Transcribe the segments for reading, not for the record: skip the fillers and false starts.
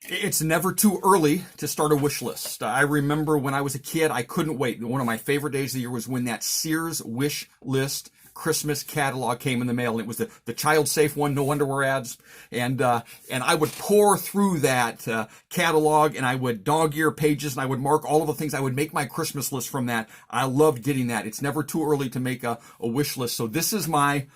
It's never too early to start a wish list. I remember when I was a kid, I couldn't wait. One of my favorite days of the year was when that Sears wish list Christmas catalog came in the mail. And it was the child safe one, no underwear ads. And I would pour through that catalog, and I would dog ear pages, and I would mark all of the things. I would make my Christmas list from that. I loved getting that. It's never too early to make a wish list. So this is my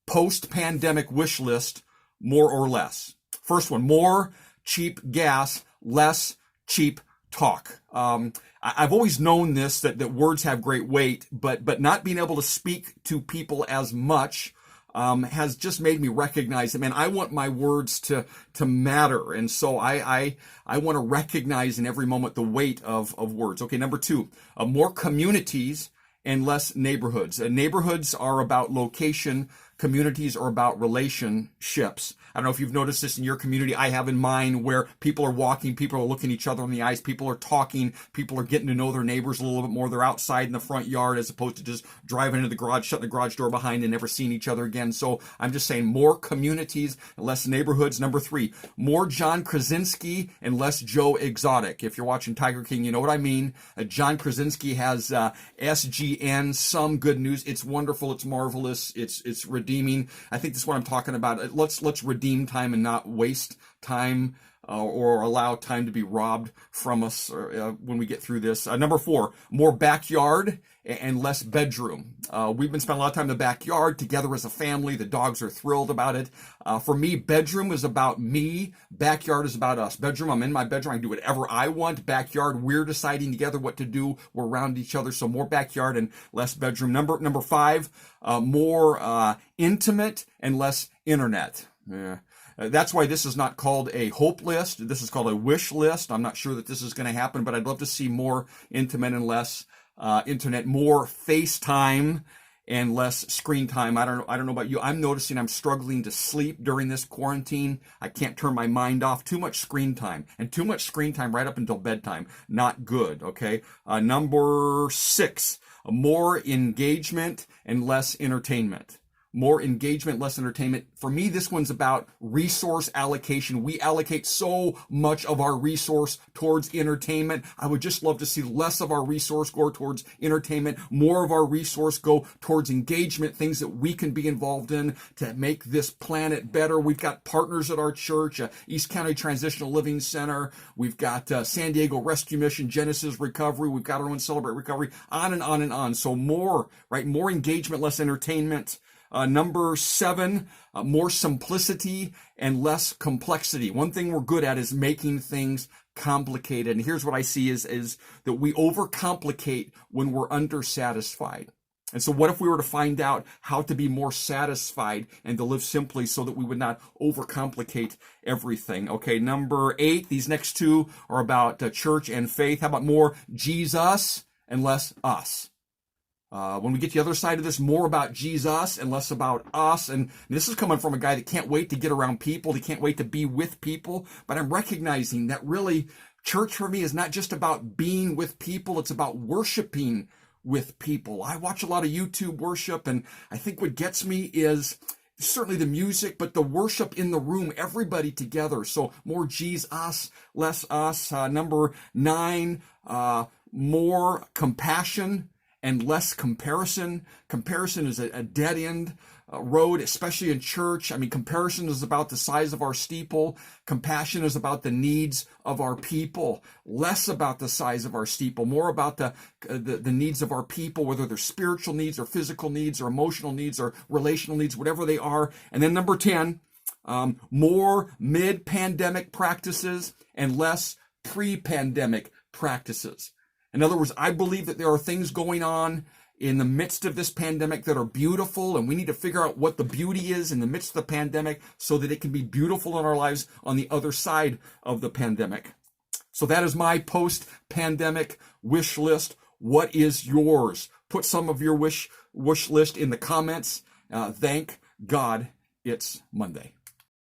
post-pandemic wish list, more or less. First one, more cheap gas, less cheap talk. I've always known this, that words have great weight, but not being able to speak to people as much has just made me recognize that, man, I want my words to matter. And so I want to recognize in every moment the weight of words. Okay, number two, more communities and less neighborhoods. Neighborhoods are about location. Communities are about relationships. I don't know if you've noticed this in your community. I have in mine, where people are walking, people are looking each other in the eyes, people are talking, people are getting to know their neighbors a little bit more. They're outside in the front yard as opposed to just driving into the garage, shutting the garage door behind and never seeing each other again. So I'm just saying, more communities and less neighborhoods. Number three, more John Krasinski and less Joe Exotic. If you're watching Tiger King, you know what I mean. John Krasinski has SGN, some good news. It's wonderful. It's marvelous. It's redeeming. I think this is what I'm talking about. Let's redeem time and not waste time or allow time to be robbed from us when we get through this. Number four, more backyard and less bedroom. We've been spending a lot of time in the backyard together as a family. The dogs are thrilled about it. For me, bedroom is about me. Backyard is about us. Bedroom, I'm in my bedroom. I can do whatever I want. Backyard, we're deciding together what to do. We're around each other. So more backyard and less bedroom. Number five, more intimate and less internet. Yeah. That's why this is not called a hope list. This is called a wish list. I'm not sure that this is going to happen, but I'd love to see more intimate and less internet, more FaceTime and less screen time. I don't know about you. I'm noticing I'm struggling to sleep during this quarantine. I can't turn my mind off. Too much screen time, and too much screen time right up until bedtime. Not good. Okay. Number six, more engagement and less entertainment. More engagement, less entertainment. For me, this one's about resource allocation. We allocate so much of our resource towards entertainment. I would just love to see less of our resource go towards entertainment, more of our resource go towards engagement, things that we can be involved in to make this planet better. We've got partners at our church, East County Transitional Living Center. We've got San Diego Rescue Mission, Genesis Recovery. We've got our own Celebrate Recovery, on and on and on. So more, right? More engagement, less entertainment. Number seven, more simplicity and less complexity. One thing we're good at is making things complicated. And here's what I see is that we overcomplicate when we're undersatisfied. And so what if we were to find out how to be more satisfied and to live simply so that we would not overcomplicate everything? Okay, number eight, these next two are about church and faith. How about more Jesus and less us? When we get to the other side of this, more about Jesus and less about us. And this is coming from a guy that can't wait to get around people. He can't wait to be with people. But I'm recognizing that really church for me is not just about being with people. It's about worshiping with people. I watch a lot of YouTube worship, and I think what gets me is certainly the music, but the worship in the room, everybody together. So more Jesus, less us. Number nine, more compassion and less comparison. Comparison is a dead end road, especially in church. I mean, comparison is about the size of our steeple. Compassion is about the needs of our people. Less about the size of our steeple, more about the needs of our people, whether they're spiritual needs or physical needs or emotional needs or relational needs, whatever they are. And then number 10, more mid-pandemic practices and less pre-pandemic practices. In other words, I believe that there are things going on in the midst of this pandemic that are beautiful, and we need to figure out what the beauty is in the midst of the pandemic so that it can be beautiful in our lives on the other side of the pandemic. So that is my post-pandemic wish list. What is yours? Put some of your wish list in the comments. Thank God it's Monday.